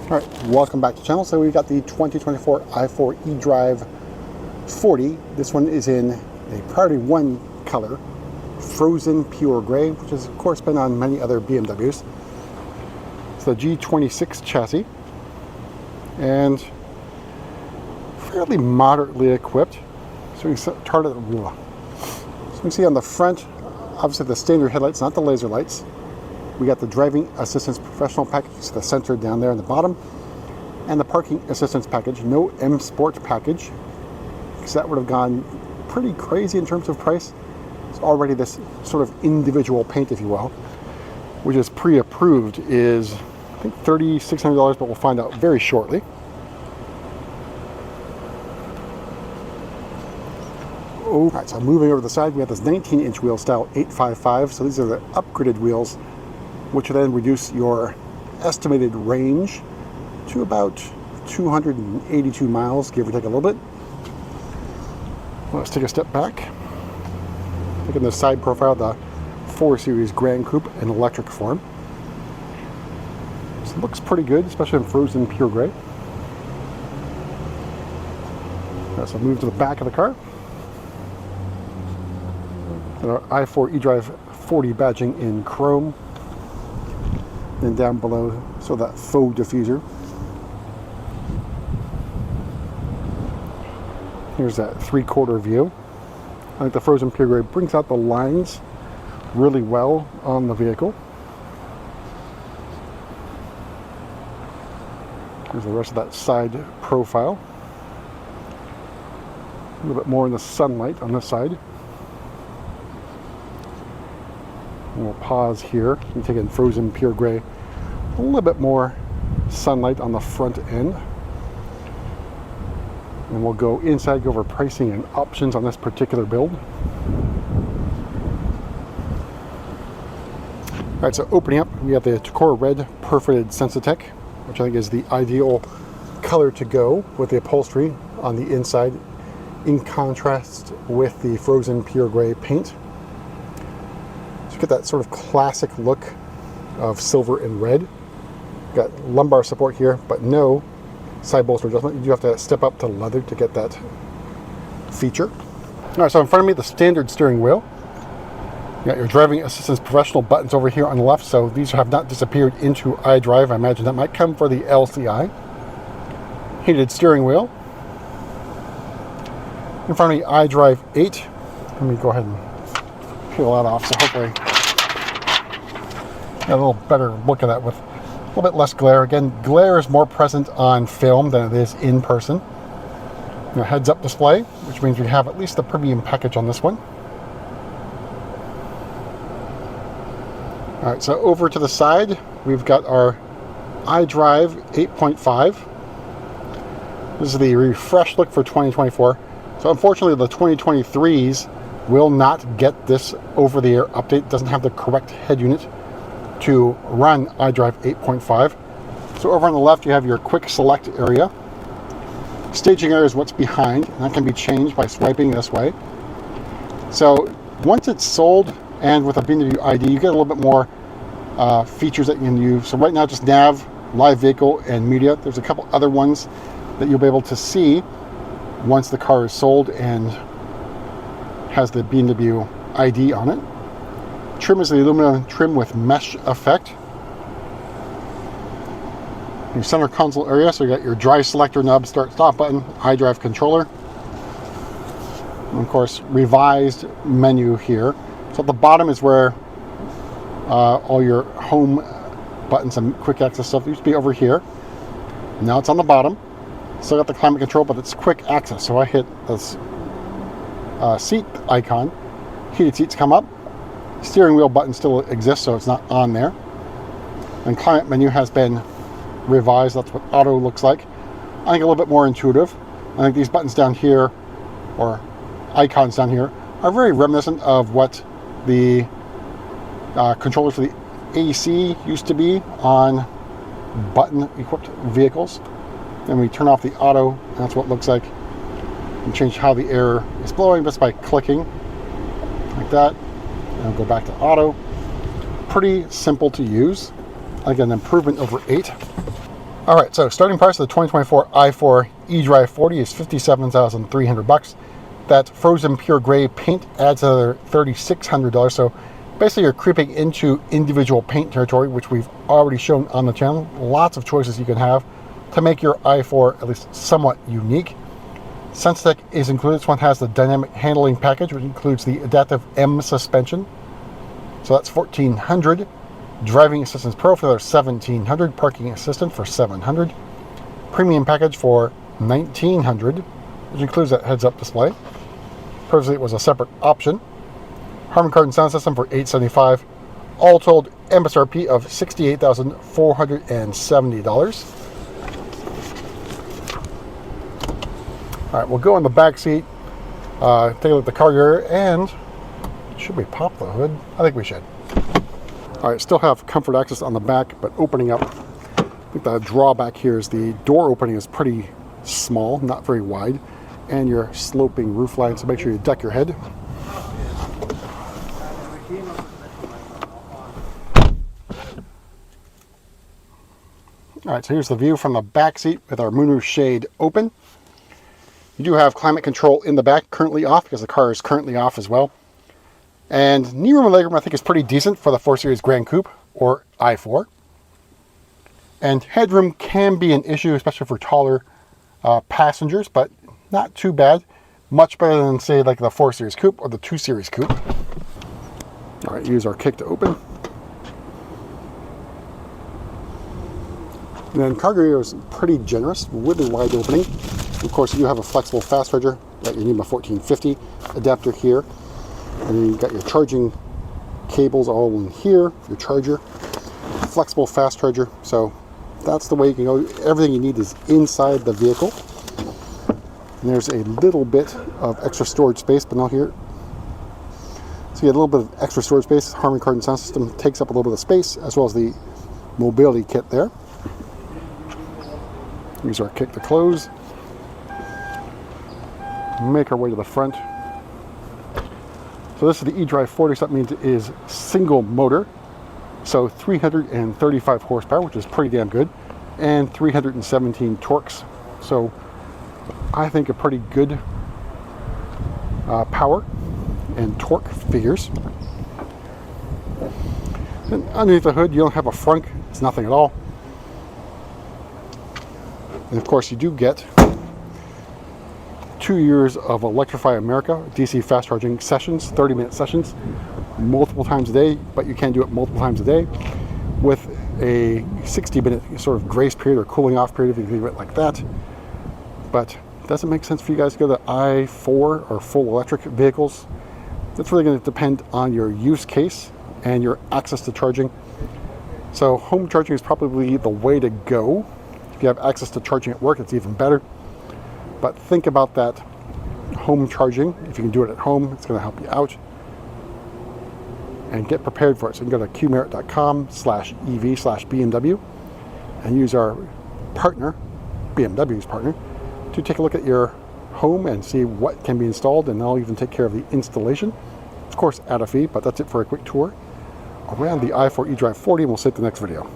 Alright, welcome back to the channel. So we've got the 2024 i4 eDrive 40. This one is in a Priority 1 color, frozen pure gray, which has of course been on many other BMWs. It's the G26 chassis and fairly moderately equipped. So we can start at the wheel. So you can see on the front, obviously the standard headlights, not the laser lights. We got the driving assistance professional package, the sensor down there in the bottom, and the parking assistance package. No M Sport package, because that would have gone pretty crazy in terms of price. It's already this sort of individual paint, if you will, which is pre-approved, is I think $3,600, but we'll find out very shortly. All right, so moving over to the side, we have this 19-inch wheel style 855. So these are the upgraded wheels, which will then reduce your estimated range to about 282 miles, give or take a little bit. Let's take a step back. Look at the side profile, the 4 Series Grand Coupe in electric form. So it looks pretty good, especially in frozen pure gray. Right, so move to the back of the car. And our i4 eDrive 40 badging in chrome. And down below, so that faux diffuser. Here's that 3/4 view. I think the frozen pure gray brings out the lines really well on the vehicle. Here's the rest of that side profile. A little bit more in the sunlight on this side. And we'll pause here and take in frozen pure gray. A little bit more sunlight on the front end. And we'll go inside, go over pricing and options on this particular build. All right, so opening up, we have the Tacora Red Perforated Sensitech, which I think is the ideal color to go with the upholstery on the inside, in contrast with the frozen pure gray paint. So you get that sort of classic look of silver and red. Got lumbar support here, but no side bolster adjustment. You do have to step up to leather to get that feature. All right, so in front of me, the standard steering wheel. You got your driving assistance professional buttons over here on the left, so these have not disappeared into iDrive. I imagine that might come for the LCI. Heated steering wheel. In front of me, iDrive 8. Let me go ahead and peel that off, so hopefully get a little better look at that with a little bit less glare. Again, glare is more present on film than it is in person. Heads-up display, which means we have at least the premium package on this one. All right, so over to the side, we've got our iDrive 8.5. This is the refreshed look for 2024. So unfortunately, the 2023s will not get this over-the-air update. It doesn't have the correct head unit to run iDrive 8.5. So over on the left, you have your quick select area. Staging area is what's behind, and that can be changed by swiping this way. So once it's sold and with a BMW ID, you get a little bit more features that you can use. So right now, just nav, live vehicle, and media. There's a couple other ones that you'll be able to see once the car is sold and has the BMW ID on it. Trim is the aluminum trim with mesh effect. Your center console area, so you got your drive selector nub, start stop button, iDrive controller. And of course, revised menu here. So at the bottom is where all your home buttons and quick access stuff used to be over here. Now it's on the bottom. Still got the climate control, but it's quick access. So I hit this seat icon, heated seats come up. Steering wheel button still exists, so it's not on there. And climate menu has been revised. That's what auto looks like. I think a little bit more intuitive. I think these buttons down here, or icons down here, are very reminiscent of what the controllers for the AC used to be on button-equipped vehicles. Then we turn off the auto, that's what it looks like. And change how the air is blowing just by clicking, like that. And go back to auto. Pretty simple to use. Like an improvement over 8. All right, so starting price of the 2024 i4 eDrive40 is $57,300. That frozen pure gray paint adds another $3,600. So basically you're creeping into individual paint territory, which we've already shown on the channel. Lots of choices you can have to make your i4 at least somewhat unique. SenseTech is included. This one has the dynamic handling package, which includes the adaptive M suspension. So that's $1,400. Driving Assistance Pro for $1,700. Parking Assistant for $700. Premium package for $1,900, which includes that heads-up display. Previously it was a separate option. Harman Kardon sound system for $875. All told, MSRP of $68,470. All right, we'll go in the back seat, take a look at the car gear, and should we pop the hood? I think we should. All right, still have comfort access on the back, but opening up, I think the drawback here is the door opening is pretty small, not very wide, and your sloping roof line, so make sure you duck your head. All right, so here's the view from the back seat with our moonroof shade open. You do have climate control in the back, currently off because the car is currently off as well. And knee room and legroom I think is pretty decent for the 4 Series Grand Coupe or i4. And headroom can be an issue, especially for taller passengers, but not too bad. Much better than, say, like the 4 Series Coupe or the 2 Series Coupe. All right, use our kick to open. And then cargo area is pretty generous, really wide opening. Of course, you do have a flexible fast charger that you need a 1450 adapter here. And then you've got your charging cables all in here, your charger, flexible fast charger. So that's the way you can go. Everything you need is inside the vehicle. And there's a little bit of extra storage space, but not here. So you get a little bit of extra storage space. Harman Kardon sound system takes up a little bit of space, as well as the mobility kit there. Use our kick to close. Make our way to the front. So this is the eDrive40, so that means it is single motor. So 335 horsepower, which is pretty damn good, and 317 torques. So I think a pretty good power and torque figures. And underneath the hood, you don't have a frunk. It's nothing at all. And of course, you do get 2 years of Electrify America DC fast charging sessions, 30-minute sessions, multiple times a day, but you can do it multiple times a day with a 60-minute sort of grace period or cooling off period if you leave it like that. But it doesn't make sense for you guys to go to i4 or full electric vehicles. That's really going to depend on your use case and your access to charging. So home charging is probably the way to go. If you have access to charging at work, it's even better. But think about that home charging. If you can do it at home, it's going to help you out. And get prepared for it. So you can go to qmerit.com/EV/BMW and use our partner, BMW's partner, to take a look at your home and see what can be installed, and they'll even take care of the installation. Of course, at a fee, but that's it for a quick tour around the i4 eDrive40, and we'll see you at the next video.